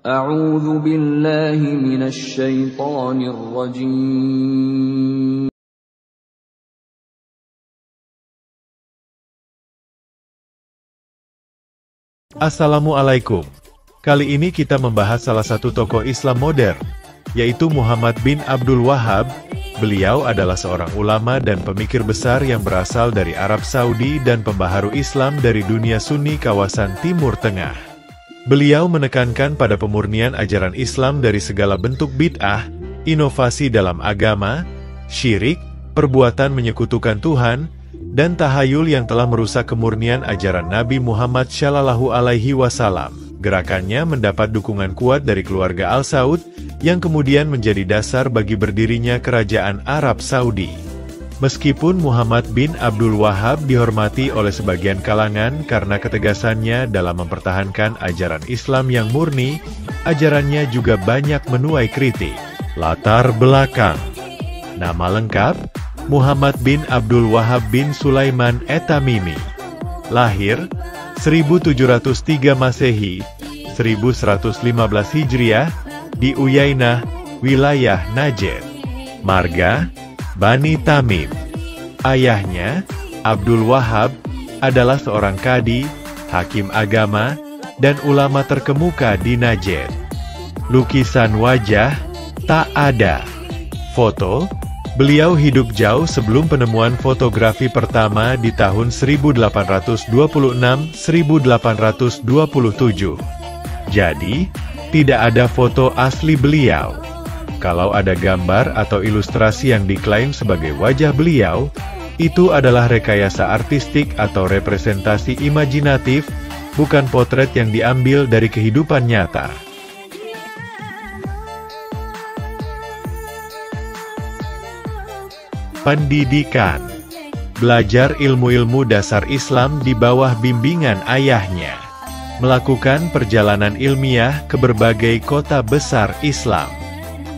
أعوذ بالله من الشيطان الرجيم. Assalamualaikum. Kali ini kita membahas salah satu tokoh Islam modern, yaitu Muhammad bin Abdul Wahhab. Beliau adalah seorang ulama dan pemikir besar yang berasal dari Arab Saudi dan pembaharu Islam dari dunia Sunni kawasan Timur Tengah. Beliau menekankan pada pemurnian ajaran Islam dari segala bentuk bid'ah, inovasi dalam agama, syirik, perbuatan menyekutukan Tuhan, dan tahayul yang telah merusak kemurnian ajaran Nabi Muhammad SAW. Gerakannya mendapat dukungan kuat dari keluarga Al Saud, yang kemudian menjadi dasar bagi berdirinya Kerajaan Arab Saudi. Meskipun Muhammad bin Abdul Wahhab dihormati oleh sebagian kalangan karena ketegasannya dalam mempertahankan ajaran Islam yang murni, ajarannya juga banyak menuai kritik. Latar belakang. Nama lengkap: Muhammad bin Abdul Wahhab bin Sulaiman At-Tamimi. Lahir 1703 Masehi, 1115 Hijriah, di Uyainah, wilayah Najd. Marga Bani Tamim. Ayahnya, Abdul Wahhab, adalah seorang kadi, hakim agama, dan ulama terkemuka di Najd. Lukisan wajah tak ada. Foto: beliau hidup jauh sebelum penemuan fotografi pertama di tahun 1826-1827. Jadi, tidak ada foto asli beliau. Kalau ada gambar atau ilustrasi yang diklaim sebagai wajah beliau, itu adalah rekayasa artistik atau representasi imajinatif, bukan potret yang diambil dari kehidupan nyata. Pendidikan. Belajar ilmu-ilmu dasar Islam di bawah bimbingan ayahnya. Melakukan perjalanan ilmiah ke berbagai kota besar Islam,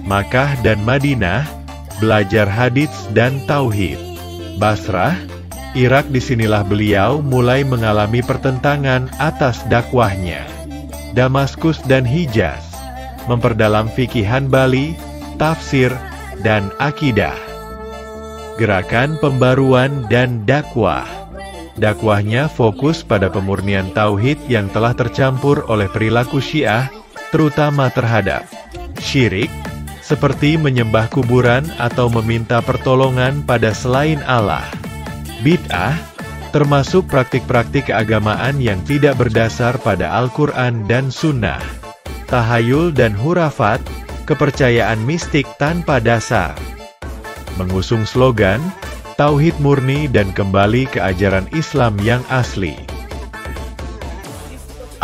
Makkah dan Madinah, belajar hadits dan tauhid. Basrah, Irak, disinilah beliau mulai mengalami pertentangan atas dakwahnya. Damaskus dan Hijaz, memperdalam fikih Hanbali, tafsir, dan akidah. Gerakan pembaruan dan dakwah. Dakwahnya fokus pada pemurnian tauhid yang telah tercampur oleh perilaku Syiah, terutama terhadap syirik, seperti menyembah kuburan atau meminta pertolongan pada selain Allah. Bid'ah, termasuk praktik-praktik keagamaan yang tidak berdasar pada Al-Quran dan Sunnah. Tahayul dan hurafat, kepercayaan mistik tanpa dasar. Mengusung slogan, Tauhid murni dan kembali ke ajaran Islam yang asli.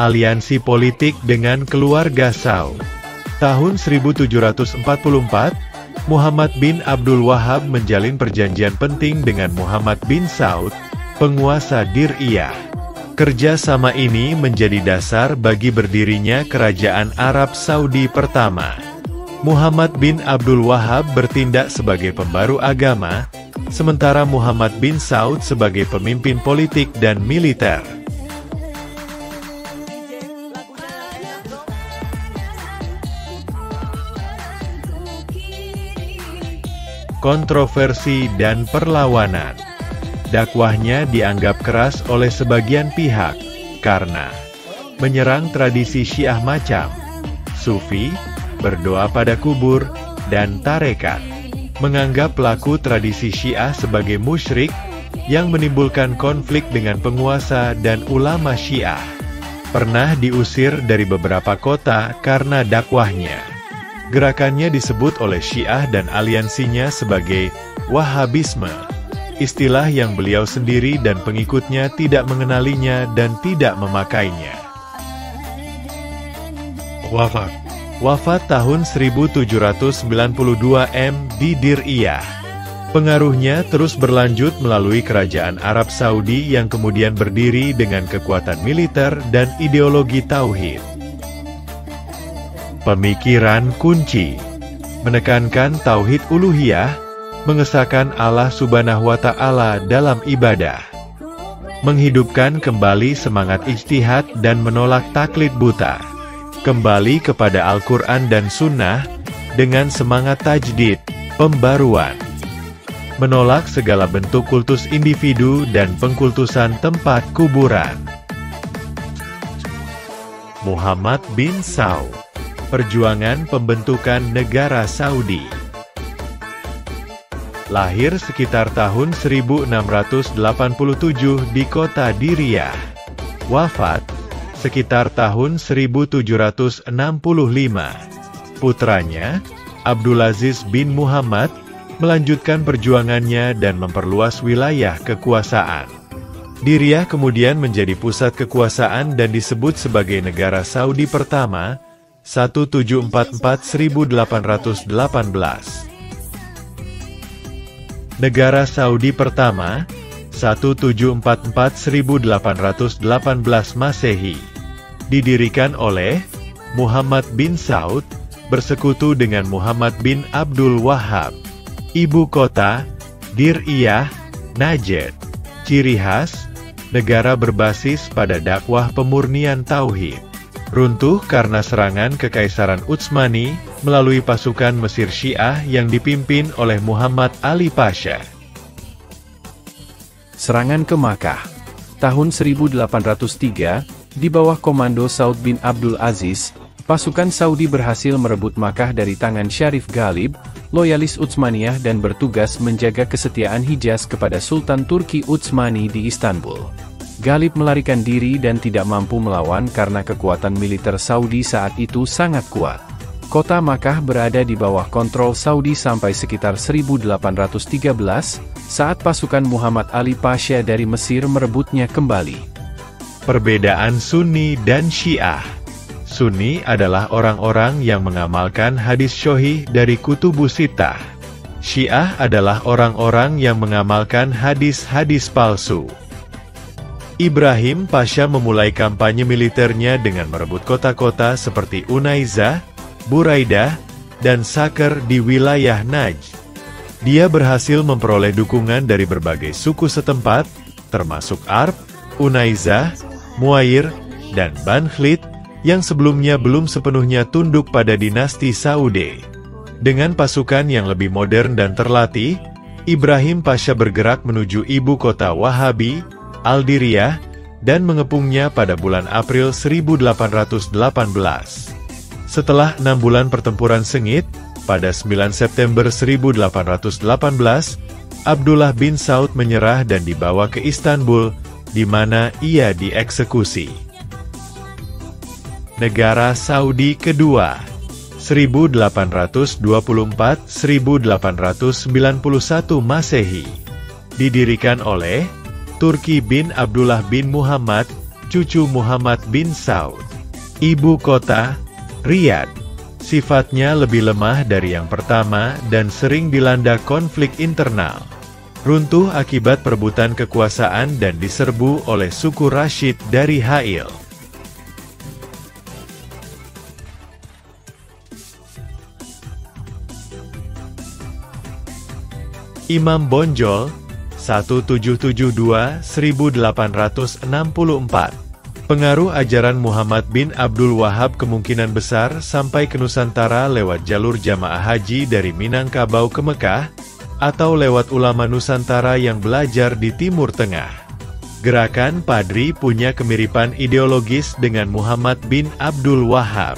Aliansi politik dengan keluarga Saud. Tahun 1744, Muhammad bin Abdul Wahhab menjalin perjanjian penting dengan Muhammad bin Saud, penguasa Dir'iyah. Kerjasama ini menjadi dasar bagi berdirinya Kerajaan Arab Saudi pertama. Muhammad bin Abdul Wahhab bertindak sebagai pembaru agama, sementara Muhammad bin Saud sebagai pemimpin politik dan militer. Kontroversi dan perlawanan. Dakwahnya dianggap keras oleh sebagian pihak karena menyerang tradisi Syiah macam Sufi, berdoa pada kubur, dan tarekat. Menganggap pelaku tradisi Syiah sebagai musyrik yang menimbulkan konflik dengan penguasa dan ulama Syiah. Pernah diusir dari beberapa kota karena dakwahnya. Gerakannya disebut oleh Syiah dan aliansinya sebagai Wahhabisme, istilah yang beliau sendiri dan pengikutnya tidak mengenalinya dan tidak memakainya. Wafat tahun 1792 di Dir'iyah. Pengaruhnya terus berlanjut melalui Kerajaan Arab Saudi yang kemudian berdiri dengan kekuatan militer dan ideologi tauhid. Pemikiran kunci. Menekankan tauhid uluhiyah, mengesahkan Allah Subhanahu wa Ta'ala dalam ibadah. Menghidupkan kembali semangat ijtihad dan menolak taklid buta. kembali kepada Al-Quran dan Sunnah, dengan semangat tajdid, pembaruan. Menolak segala bentuk kultus individu dan pengkultusan tempat kuburan. Muhammad bin Saud. Perjuangan pembentukan negara Saudi. Lahir sekitar tahun 1687 di kota Diriyah. Wafat sekitar tahun 1765. Putranya, Abdulaziz bin Muhammad, melanjutkan perjuangannya dan memperluas wilayah kekuasaan. Diriyah kemudian menjadi pusat kekuasaan dan disebut sebagai negara Saudi pertama 1744-1818. Negara Saudi pertama 1744-1818 Masehi didirikan oleh Muhammad bin Saud bersekutu dengan Muhammad bin Abdul Wahhab. Ibu kota Diriyah, Najd. Ciri khas negara berbasis pada dakwah pemurnian tauhid. Runtuh karena serangan Kekaisaran Utsmani melalui pasukan Mesir Syiah yang dipimpin oleh Muhammad Ali Pasha. Serangan ke Makkah. Tahun 1803, di bawah komando Saud bin Abdul Aziz, pasukan Saudi berhasil merebut Makkah dari tangan Syarif Ghalib, loyalis Utsmaniyah dan bertugas menjaga kesetiaan Hijaz kepada Sultan Turki Utsmani di Istanbul. Ghalib melarikan diri dan tidak mampu melawan karena kekuatan militer Saudi saat itu sangat kuat. Kota Makkah berada di bawah kontrol Saudi sampai sekitar 1813, saat pasukan Muhammad Ali Pasha dari Mesir merebutnya kembali. Perbedaan Sunni dan Syiah. Sunni adalah orang-orang yang mengamalkan hadis sahih dari Kutubus Sittah. Syiah adalah orang-orang yang mengamalkan hadis-hadis palsu. Ibrahim Pasha memulai kampanye militernya dengan merebut kota-kota seperti Unaizah, Buraidah, dan Sakr di wilayah Najd. Dia berhasil memperoleh dukungan dari berbagai suku setempat, termasuk Arab, Unaizah, Muair, dan Bankhlit, yang sebelumnya belum sepenuhnya tunduk pada dinasti Saude. Dengan pasukan yang lebih modern dan terlatih, Ibrahim Pasha bergerak menuju ibu kota Wahabi, Al-Diriyah, dan mengepungnya pada bulan April 1818. Setelah 6 bulan pertempuran sengit, pada 9 September 1818, Abdullah bin Saud menyerah dan dibawa ke Istanbul, di mana ia dieksekusi. Negara Saudi kedua 1824-1891 Masehi didirikan oleh Turki bin Abdullah bin Muhammad, cucu Muhammad bin Saud. Ibu kota Riyadh. Sifatnya lebih lemah dari yang pertama dan sering dilanda konflik internal. Runtuh akibat perebutan kekuasaan dan diserbu oleh suku Rashid dari Hail. Imam Bonjol 1772-1864. Pengaruh ajaran Muhammad bin Abdul Wahhab kemungkinan besar sampai ke Nusantara lewat jalur jamaah haji dari Minangkabau ke Mekah, atau lewat ulama Nusantara yang belajar di Timur Tengah. Gerakan Padri punya kemiripan ideologis dengan Muhammad bin Abdul Wahhab.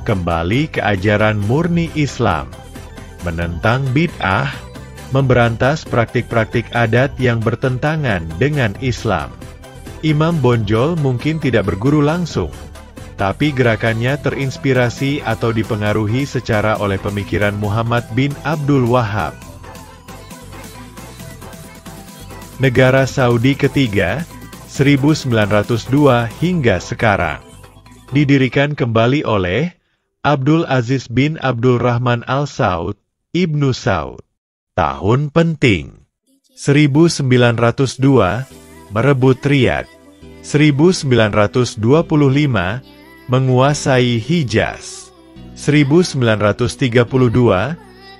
Kembali ke ajaran murni Islam, menentang bid'ah, memberantas praktik-praktik adat yang bertentangan dengan Islam. Imam Bonjol mungkin tidak berguru langsung, tapi gerakannya terinspirasi atau dipengaruhi secara oleh pemikiran Muhammad bin Abdul Wahhab. Negara Saudi ketiga, 1902 hingga sekarang. Didirikan kembali oleh Abdul Aziz bin Abdul Rahman Al-Saud, Ibnu Saud. Tahun penting 1902 merebut Riyadh. 1925 menguasai Hijaz. 1932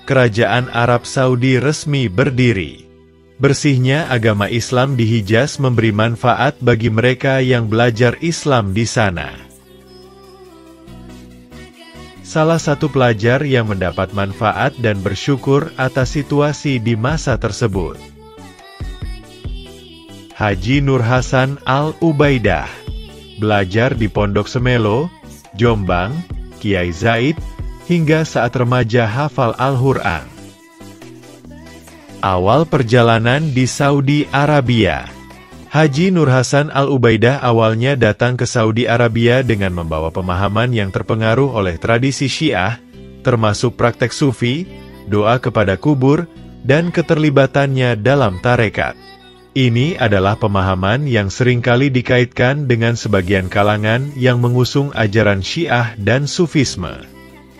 Kerajaan Arab Saudi resmi berdiri. Bersihnya agama Islam di Hijaz memberi manfaat bagi mereka yang belajar Islam di sana. salah satu pelajar yang mendapat manfaat dan bersyukur atas situasi di masa tersebut. Haji Nur Hasan Al-Ubaidah belajar di Pondok Semelo, Jombang, Kiai Zaid, hingga saat remaja hafal Al-Quran. Awal perjalanan di Saudi Arabia. Haji Nur Hasan Al-Ubaidah awalnya datang ke Saudi Arabia dengan membawa pemahaman yang terpengaruh oleh tradisi Syiah, termasuk praktek sufi, doa kepada kubur, dan keterlibatannya dalam tarekat. Ini adalah pemahaman yang seringkali dikaitkan dengan sebagian kalangan yang mengusung ajaran Syiah dan Sufisme.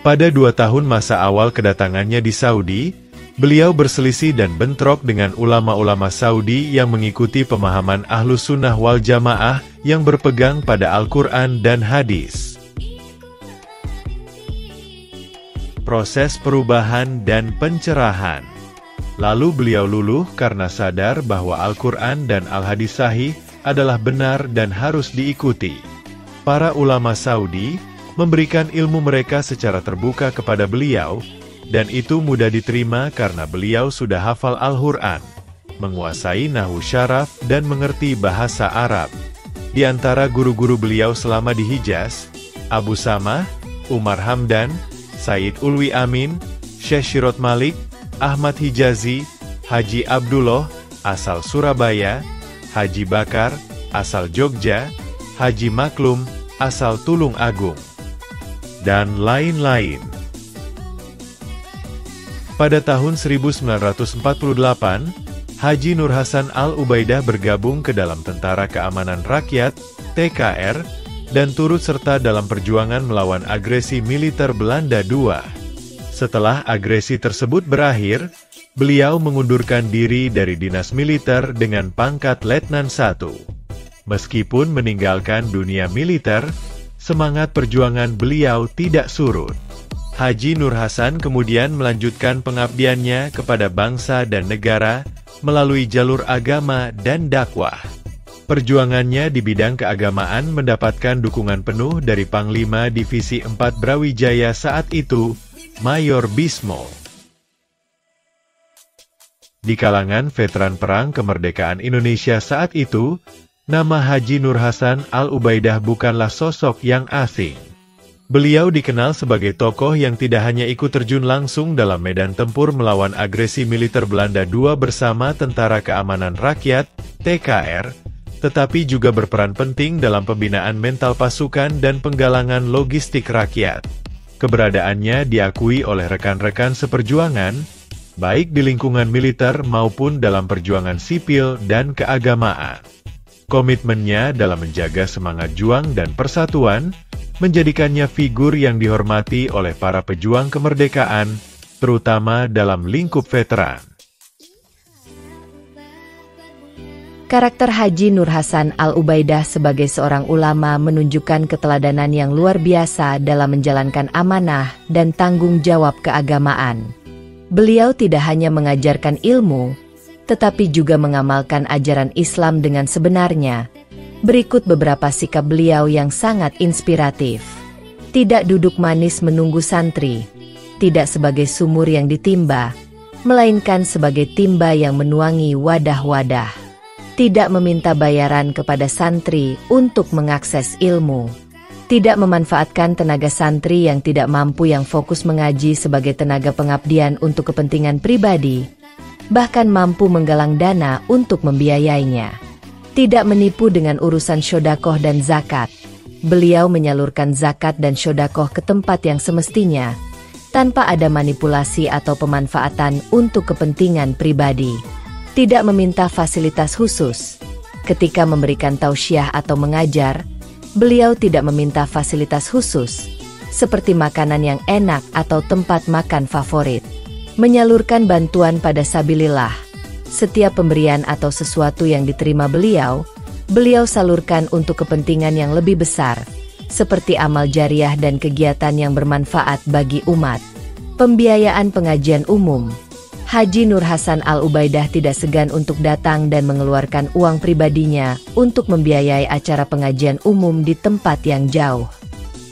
Pada 2 tahun masa awal kedatangannya di Saudi, beliau berselisih dan bentrok dengan ulama-ulama Saudi yang mengikuti pemahaman Ahlus Sunnah wal Jamaah yang berpegang pada Al-Quran dan hadis. Proses perubahan dan pencerahan. Lalu beliau luluh karena sadar bahwa Al-Quran dan Al-Hadis Sahih adalah benar dan harus diikuti. Para ulama Saudi memberikan ilmu mereka secara terbuka kepada beliau, dan itu mudah diterima karena beliau sudah hafal Al-Quran, menguasai nahwu syaraf dan mengerti bahasa Arab. Di antara guru-guru beliau selama di Hijaz, Abu Samah, Umar Hamdan, Said Ulwi Amin, Syekh Shirot Malik, Ahmad Hijazi, Haji Abdullah, asal Surabaya, Haji Bakar, asal Jogja, Haji Maklum, asal Tulung Agung, dan lain-lain. Pada tahun 1948, Haji Nur Hasan Al-Ubaidah bergabung ke dalam Tentara Keamanan Rakyat, TKR, dan turut serta dalam perjuangan melawan agresi militer Belanda II. Setelah agresi tersebut berakhir, beliau mengundurkan diri dari dinas militer dengan pangkat Letnan I. Meskipun meninggalkan dunia militer, semangat perjuangan beliau tidak surut. Haji Nur Hasan kemudian melanjutkan pengabdiannya kepada bangsa dan negara melalui jalur agama dan dakwah. Perjuangannya di bidang keagamaan mendapatkan dukungan penuh dari Panglima Divisi 4 Brawijaya saat itu, Mayor Bismo. Di kalangan veteran Perang Kemerdekaan Indonesia saat itu, nama Haji Nur Hasan Al-Ubaidah bukanlah sosok yang asing. Beliau dikenal sebagai tokoh yang tidak hanya ikut terjun langsung dalam medan tempur melawan agresi militer Belanda II bersama Tentara Keamanan Rakyat, TKR, tetapi juga berperan penting dalam pembinaan mental pasukan dan penggalangan logistik rakyat. Keberadaannya diakui oleh rekan-rekan seperjuangan, baik di lingkungan militer maupun dalam perjuangan sipil dan keagamaan. Komitmennya dalam menjaga semangat juang dan persatuan, menjadikannya figur yang dihormati oleh para pejuang kemerdekaan, terutama dalam lingkup veteran. Karakter Haji Nur Hasan Al-Ubaidah sebagai seorang ulama menunjukkan keteladanan yang luar biasa dalam menjalankan amanah dan tanggung jawab keagamaan. Beliau tidak hanya mengajarkan ilmu, tetapi juga mengamalkan ajaran Islam dengan sebenarnya. Berikut beberapa sikap beliau yang sangat inspiratif. Tidak duduk manis menunggu santri, tidak sebagai sumur yang ditimba, melainkan sebagai timba yang menuangi wadah-wadah. Tidak meminta bayaran kepada santri untuk mengakses ilmu. Tidak memanfaatkan tenaga santri yang tidak mampu yang fokus mengaji sebagai tenaga pengabdian untuk kepentingan pribadi, bahkan mampu menggalang dana untuk membiayainya. Tidak menipu dengan urusan syodakoh dan zakat. Beliau menyalurkan zakat dan syodakoh ke tempat yang semestinya, tanpa ada manipulasi atau pemanfaatan untuk kepentingan pribadi. Tidak meminta fasilitas khusus. Ketika memberikan tausiah atau mengajar, beliau tidak meminta fasilitas khusus, seperti makanan yang enak atau tempat makan favorit. Menyalurkan bantuan pada sabilillah. Setiap pemberian atau sesuatu yang diterima beliau salurkan untuk kepentingan yang lebih besar, seperti amal jariah dan kegiatan yang bermanfaat bagi umat. Pembiayaan pengajian umum. Haji Nur Hasan Al-Ubaidah tidak segan untuk datang dan mengeluarkan uang pribadinya untuk membiayai acara pengajian umum di tempat yang jauh.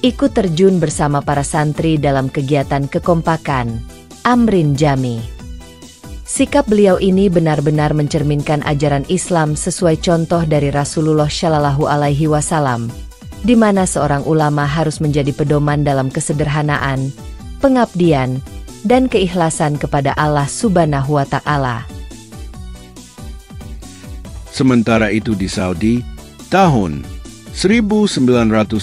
ikut terjun bersama para santri dalam kegiatan kekompakan, Amrin Jami. Sikap beliau ini benar-benar mencerminkan ajaran Islam sesuai contoh dari Rasulullah Shallallahu Alaihi Wasallam, di mana seorang ulama harus menjadi pedoman dalam kesederhanaan, pengabdian, dan keikhlasan kepada Allah Subhanahu wa Ta'ala. Sementara itu di Saudi, tahun 1975,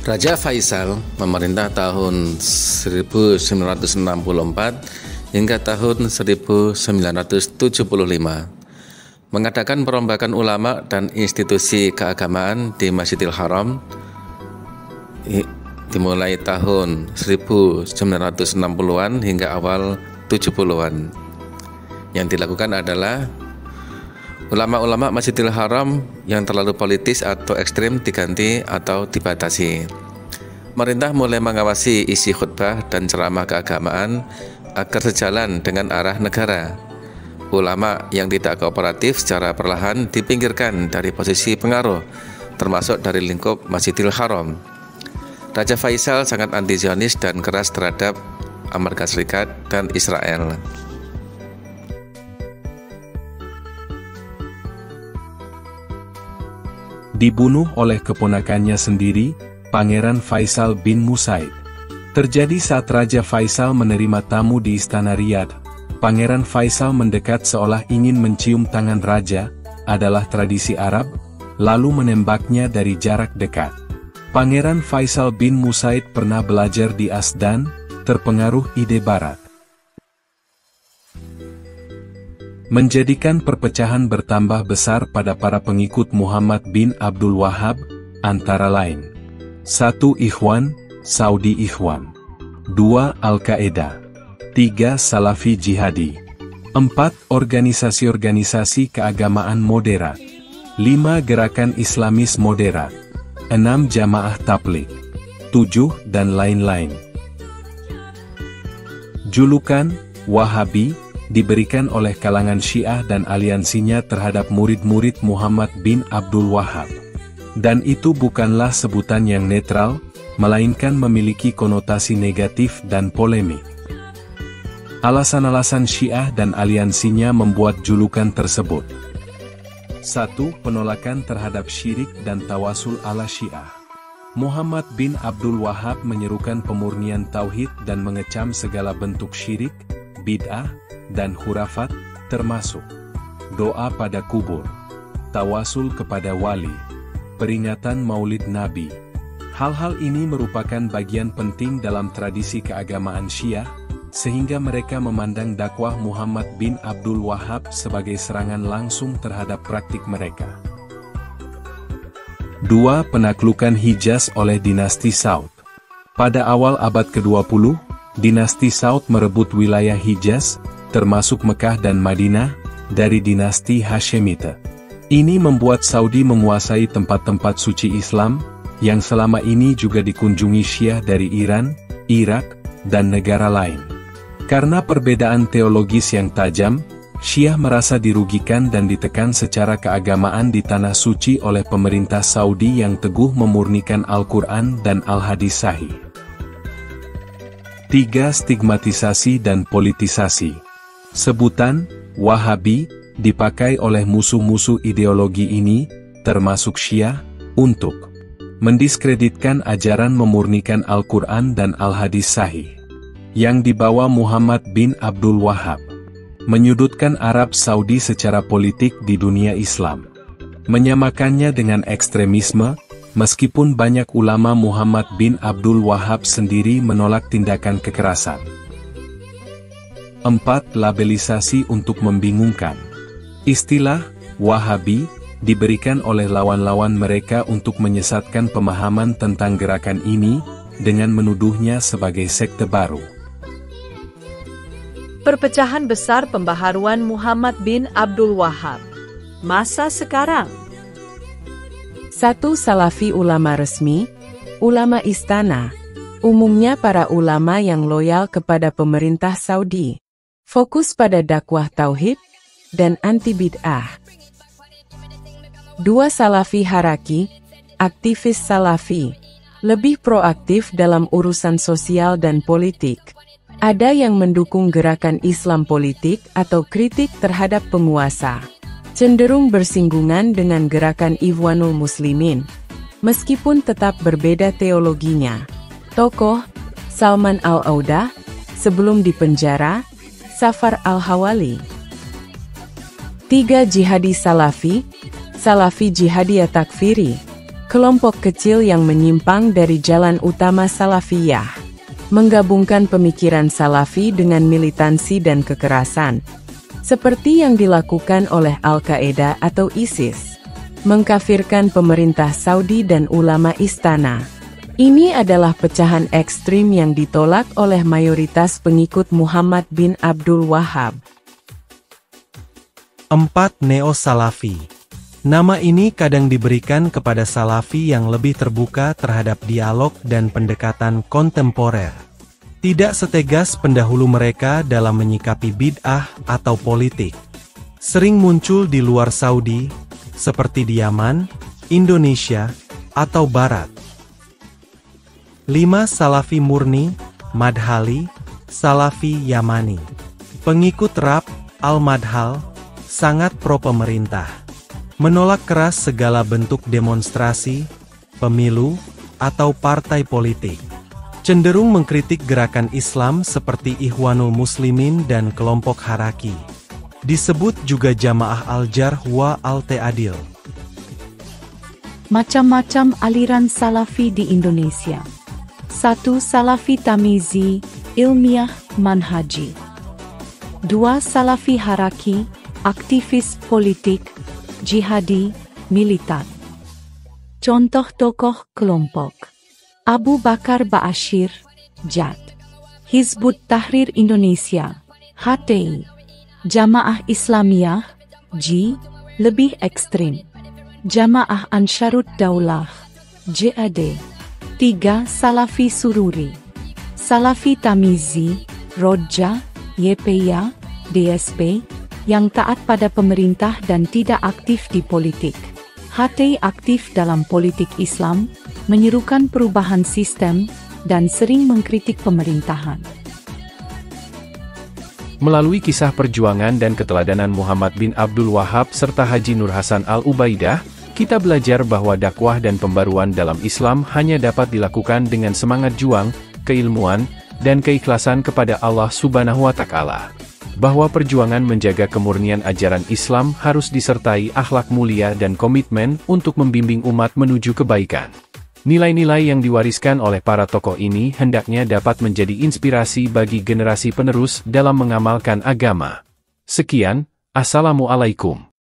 Raja Faisal memerintah tahun 1964 hingga tahun 1975, mengadakan perombakan ulama dan institusi keagamaan di Masjidil Haram dimulai tahun 1960-an hingga awal 70-an. Yang dilakukan adalah ulama-ulama Masjidil Haram yang terlalu politis atau ekstrim diganti atau dibatasi. Pemerintah mulai mengawasi isi khutbah dan ceramah keagamaan agar sejalan dengan arah negara. Ulama yang tidak kooperatif secara perlahan dipinggirkan dari posisi pengaruh, termasuk dari lingkup Masjidil Haram. Raja Faisal sangat anti-Zionis dan keras terhadap Amerika Serikat dan Israel. Dibunuh oleh keponakannya sendiri, Pangeran Faisal bin Musaid. Terjadi saat Raja Faisal menerima tamu di Istana Riyadh. Pangeran Faisal mendekat seolah ingin mencium tangan raja, adalah tradisi Arab, lalu menembaknya dari jarak dekat. Pangeran Faisal bin Musaid pernah belajar di Asdan, terpengaruh ide Barat. Menjadikan perpecahan bertambah besar pada para pengikut Muhammad bin Abdul Wahhab, antara lain 1. Ikhwan, Saudi Ikhwan 2. Al-Qaeda 3. Salafi Jihadi 4. Organisasi-organisasi keagamaan moderat 5. Gerakan Islamis moderat 6. Jamaah Tabligh 7. Dan lain-lain. Julukan Wahabi diberikan oleh kalangan Syiah dan aliansinya terhadap murid-murid Muhammad bin Abdul Wahhab. Dan itu bukanlah sebutan yang netral, melainkan memiliki konotasi negatif dan polemik. Alasan-alasan Syiah dan aliansinya membuat julukan tersebut. 1. Penolakan terhadap syirik dan tawasul ala Syiah. Muhammad bin Abdul Wahhab menyerukan pemurnian tauhid dan mengecam segala bentuk syirik, bid'ah, dan khurafat, termasuk doa pada kubur, tawasul kepada wali, peringatan Maulid Nabi. Hal-hal ini merupakan bagian penting dalam tradisi keagamaan Syiah, sehingga mereka memandang dakwah Muhammad bin Abdul Wahhab sebagai serangan langsung terhadap praktik mereka. 2. Penaklukan Hijaz oleh dinasti Saud. Pada awal abad ke-20, dinasti Saud merebut wilayah Hijaz, termasuk Mekah dan Madinah, dari dinasti Hashemite. Ini membuat Saudi menguasai tempat-tempat suci Islam, yang selama ini juga dikunjungi Syiah dari Iran, Irak, dan negara lain. Karena perbedaan teologis yang tajam, Syiah merasa dirugikan dan ditekan secara keagamaan di tanah suci oleh pemerintah Saudi yang teguh memurnikan Al-Quran dan Al-Hadis Sahih. 3. Stigmatisasi dan politisasi. Sebutan Wahabi dipakai oleh musuh-musuh ideologi ini, termasuk Syiah, untuk mendiskreditkan ajaran memurnikan Al-Quran dan Al-Hadis Sahih yang dibawa Muhammad bin Abdul Wahhab, menyudutkan Arab Saudi secara politik di dunia Islam, menyamakannya dengan ekstremisme, meskipun banyak ulama Muhammad bin Abdul Wahhab sendiri menolak tindakan kekerasan. 4. Labelisasi untuk membingungkan. Istilah Wahabi diberikan oleh lawan-lawan mereka untuk menyesatkan pemahaman tentang gerakan ini, dengan menuduhnya sebagai sekte baru. Perpecahan besar pembaharuan Muhammad bin Abdul Wahhab. Masa sekarang. 1. Salafi ulama resmi, ulama istana, umumnya para ulama yang loyal kepada pemerintah Saudi, fokus pada dakwah tauhid dan anti bid'ah. 2. Salafi haraki, aktivis Salafi, lebih proaktif dalam urusan sosial dan politik. Ada yang mendukung gerakan Islam politik atau kritik terhadap penguasa, cenderung bersinggungan dengan gerakan Ikhwanul Muslimin, meskipun tetap berbeda teologinya. Tokoh Salman Al-Audah, sebelum dipenjara, Safar Al-Hawali. 3. Jihadi Salafi, Salafi Jihadiyah Takfiri, kelompok kecil yang menyimpang dari jalan utama Salafiyah, menggabungkan pemikiran Salafi dengan militansi dan kekerasan, seperti yang dilakukan oleh Al-Qaeda atau ISIS, mengkafirkan pemerintah Saudi dan ulama istana. Ini adalah pecahan ekstrim yang ditolak oleh mayoritas pengikut Muhammad bin Abdul Wahhab. 4. Neo-Salafi. Nama ini kadang diberikan kepada Salafi yang lebih terbuka terhadap dialog dan pendekatan kontemporer. Tidak setegas pendahulu mereka dalam menyikapi bid'ah atau politik. Sering muncul di luar Saudi, seperti di Yaman, Indonesia, atau Barat. 5. Salafi Murni, Madhali, Salafi Yamani. Pengikut Rab, Al-Madhal, sangat pro-pemerintah. Menolak keras segala bentuk demonstrasi, pemilu, atau partai politik. Cenderung mengkritik gerakan Islam seperti Ikhwanul Muslimin dan kelompok Haraki. Disebut juga Jamaah Al-Jarh wa Al-Ta'dil. Macam-macam aliran Salafi di Indonesia. 1. Salafi Tamizi, ilmiah, manhaji. 2. Salafi Haraki, aktivis politik, jihadi, militan. Contoh tokoh kelompok: Abu Bakar Ba'asyir, JAD. Hizbut Tahrir Indonesia, HTI. Jamaah Islamiyah, J, lebih ekstrim. Jamaah Ansharut Daulah, JAD. 3. Salafi Sururi, Salafi Tamizi, Roja, YPY, DSP, yang taat pada pemerintah dan tidak aktif di politik. HTI aktif dalam politik Islam, menyerukan perubahan sistem, dan sering mengkritik pemerintahan. Melalui kisah perjuangan dan keteladanan Muhammad bin Abdul Wahhab serta Haji Nur Hasan Al-Ubaidah, kita belajar bahwa dakwah dan pembaruan dalam Islam hanya dapat dilakukan dengan semangat juang, keilmuan, dan keikhlasan kepada Allah Subhanahu wa Ta'ala. Bahwa perjuangan menjaga kemurnian ajaran Islam harus disertai akhlak mulia dan komitmen untuk membimbing umat menuju kebaikan. Nilai-nilai yang diwariskan oleh para tokoh ini hendaknya dapat menjadi inspirasi bagi generasi penerus dalam mengamalkan agama. Sekian, Assalamualaikum.